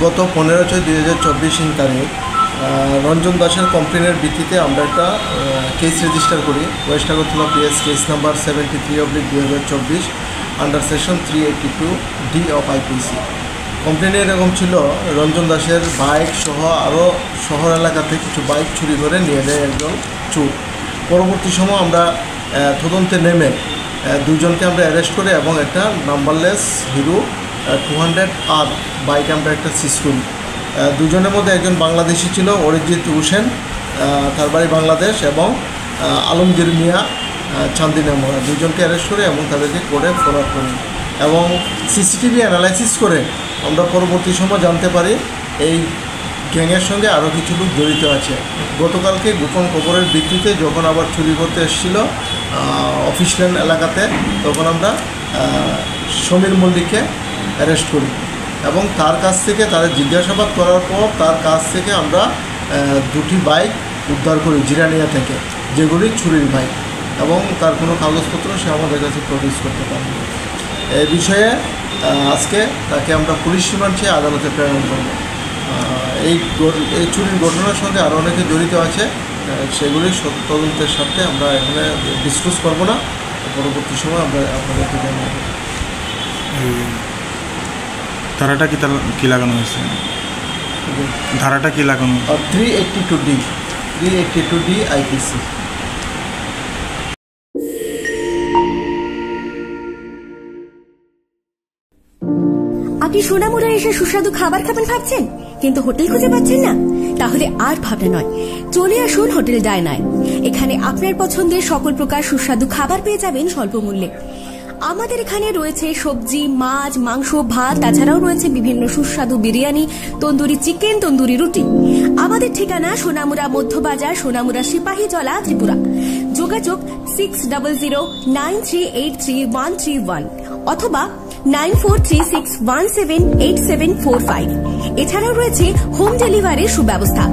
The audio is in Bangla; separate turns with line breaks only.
গত 15/6/2024 তারিখ রঞ্জন দাসের কমপ্লেনের ভিত্তিতে আমরা একটা কেস রেজিস্টার করি west Agartala PS case number 73/2024 under section 382D of IPC. কমপ্লেনে এরকম ছিল, রঞ্জন দাসের বাইক সহ আরও শহর এলাকাতে কিছু বাইক চুরি করে নিয়ে যায় একজন চোর। পরবর্তী সময় আমরা তদন্তে নেমে দুজনকে আমরা অ্যারেস্ট করে এবং একটা নাম্বারলেস হিরো 200R বাইক আমরা একটা সিজ করি। দুজনের মধ্যে একজন বাংলাদেশি ছিল, অরিজিৎ হোসেন, তার বাড়ি বাংলাদেশ, এবং আলমগীর মিয়া চান্দিনামোড়া, দুজনকে অ্যারেস্ট করে এবং তাদেরকে কোর্টে ফরওয়ার্ড করি। এবং সিসিটিভি অ্যানালাইসিস করে আমরা পরবর্তী সময় জানতে পারি এই গ্যাংয়ের সঙ্গে আরও কিছু লোক জড়িত আছে। গতকালকে গোপন খবরের ভিত্তিতে যখন আবার চুরি করতে এসেছিল অফিস ল্যান্ড এলাকাতে, তখন আমরা সমীর মল্লিককে অ্যারেস্ট করি এবং তার কাছ থেকে তাদের জিজ্ঞাসাবাদ করার পর তার কাছ থেকে আমরা দুটি বাইক উদ্ধার করি জিরানিয়া থেকে, যেগুলি চুরির বাইক, এবং তার কোনো কাগজপত্র সে আমাদের কাছে প্রডিউস করতে পারে। এই বিষয়ে আজকে তাকে আমরা পুলিশ রিমান্ড চেয়ে আদালতে প্রেরণ করব। এই চুরির ঘটনার সঙ্গে আরও অনেকে জড়িত আছে, সেগুলি তদন্তের সাথে আমরা এখানে ডিসক্লোজ করব না, পরবর্তী সময় আমরা আপনাদেরকে জানাব।
ধারাটা কি লাগানো হয়েছে? ধারাটা কি লাগানো?
382D IPC.
আপনি সোনামুড়া এসে সুস্বাদু খাবার খাবেন ভাবছেন, কিন্তু হোটেল খুঁজে পাচ্ছেন না? তাহলে আর ভাবনা নয়, চলে আসুন হোটেল ডায়নায়। এখানে আপনার পছন্দের সকল প্রকার সুস্বাদু খাবার পেয়ে যাবেন স্বল্প মূল্যে। আমাদের এখানে রয়েছে সবজি, মাছ, মাংস, ভাত, তাছাড়াও রয়েছে বিভিন্ন সুস্বাদু বিরিয়ানি, তন্দুরি চিকেন, তন্দুরি রুটি। আমাদের ঠিকানা সোনামুড়া মধ্যবাজার, সোনামুড়া সিপাহীজলা, ত্রিপুরা। যোগাযোগ 600093833131 অথবা 9436178745। এছাড়াও রয়েছে হোম ডেলিভারির সুব্যবস্থা।